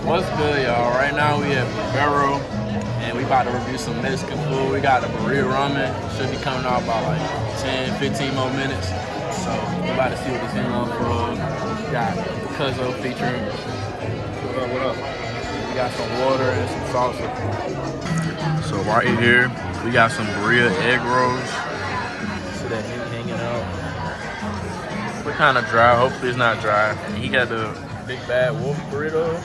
What's good, y'all? Right now we at Birria, and we about to review some Mexican food. We got the Birria ramen. Should be coming out about like 10, 15 more minutes. So we about to see what this in on for. We got Cuzzo featuring. What up, what up? We got some water and some salsa. So right here, we got some Birria egg rolls. See that meat hanging out. We're kind of dry. Hopefully it's not dry. And he got the big bad wolf burrito.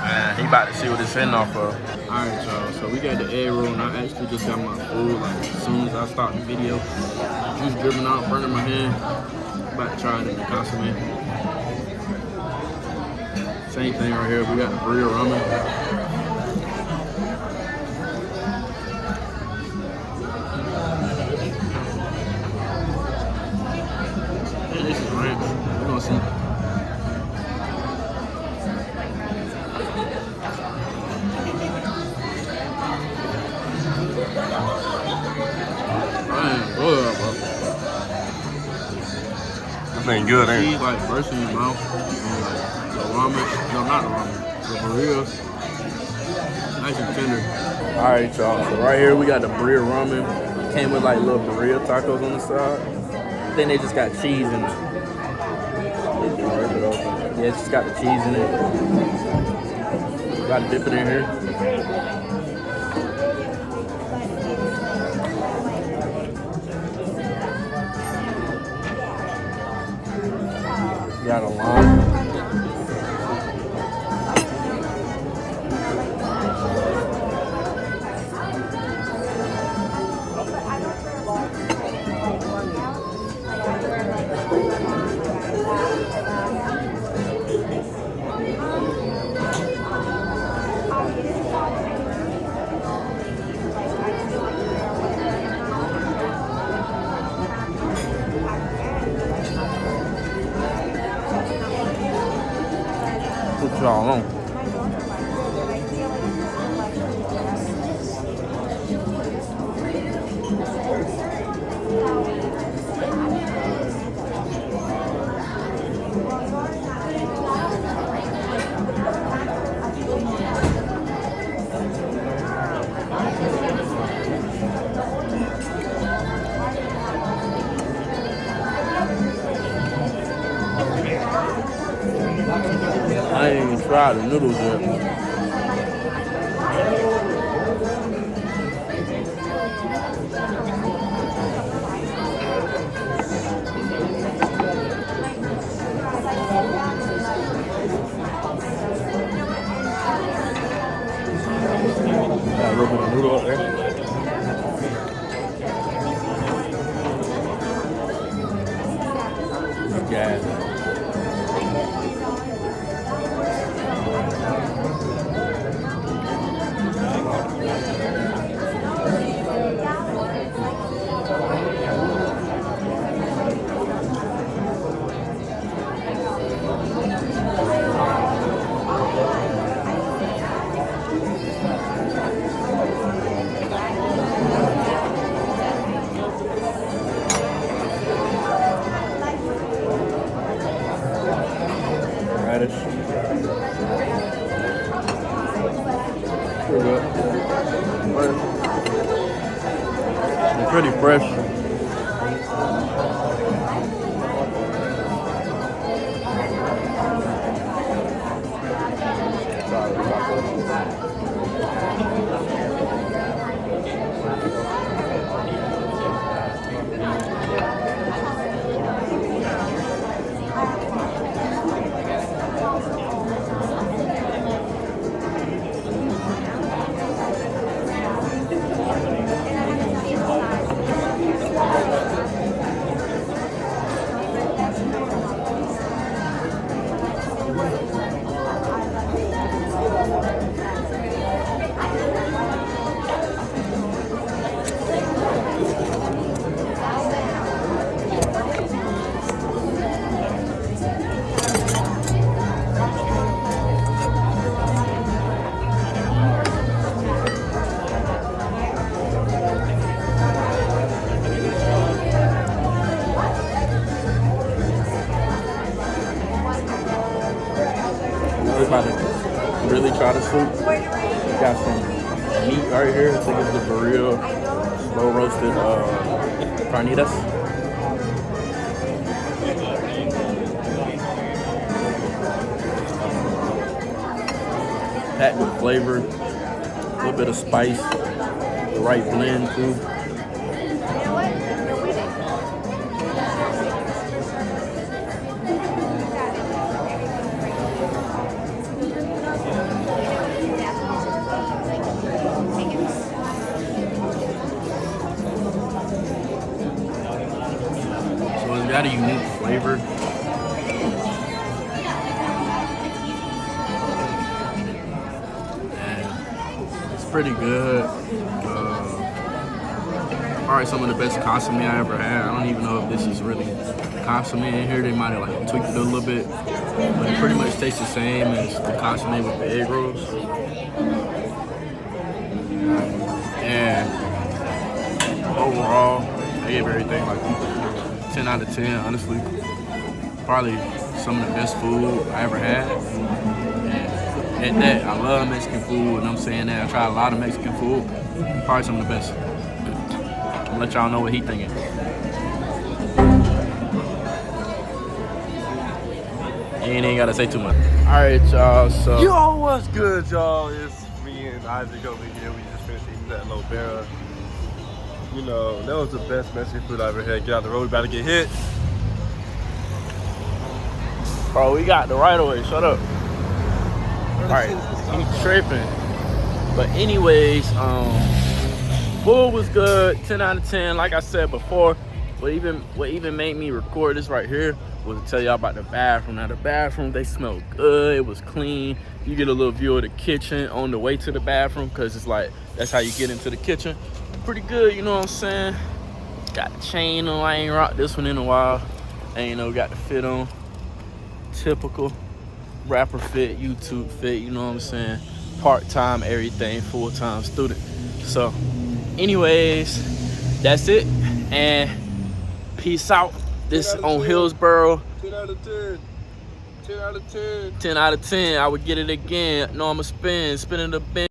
Man, he about to see what it's hitting off of. Alright, y'all, so we got the egg roll, and I actually just got my food like as soon as I start the video. Juice dripping out, burning my hand. About to try it in the consomme. Same thing right here, we got the Birria ramen. And this is ranch. We're gonna see. Bro. This ain't good, ain't it? Like bursting in your mouth, and like the ramen, no, not the ramen, the Birria, nice and tender. All right, y'all. So right here we got the Birria ramen. Came with like little Birria tacos on the side. Then they just got cheese in it. Yeah, it's just got the cheese in it. Got to dip it in here. Got a lime. Put y'all on. I ain't even tried the noodles yet. Got a little bit of noodle up there. Gas. Radish. Pretty good. It's pretty fresh. We about to really try the soup. We got some meat right here. I think it's the Birria slow roasted carnitas. Packed with flavor, a little bit of spice, the right blend too. So it's got a unique flavor. Pretty good. Probably some of the best consomme I ever had. I don't even know if this is really consomme in here. They might have like tweaked it a little bit, but it pretty much tastes the same as the consomme with the egg rolls. And overall, I gave everything like 10 out of 10. Honestly, probably some of the best food I ever had. At that, I love Mexican food, and I'm saying that I tried a lot of Mexican food. Probably some of the best. I'm gonna let y'all know what he thinking. You ain't gotta say too much. All right, y'all. So Yo, what's good, y'all? It's me and Isaac over here. We just finished eating that little Birria. You know, that was the best Mexican food I ever had. Get out the road, we about to get hit. bro, we got the right of way. Shut up. Alright, I'm tripping. But anyways, food was good, 10 out of 10. Like I said before, what even made me record this right here was to tell y'all about the bathroom. Now the bathroom, they smell good, it was clean. You get a little view of the kitchen on the way to the bathroom, because it's like, that's how you get into the kitchen. Pretty good, you know what I'm saying? Got the chain on, I ain't rocked this one in a while. Ain't no got the fit on. Typical rapper fit, YouTube fit, you know what I'm saying? Part-time, everything, full-time student. So, anyways, that's it. And peace out. This on Hillsboro. 10 out of 10. 10 out of 10. 10 out of 10. I would get it again. No, I'ma spinning the bin.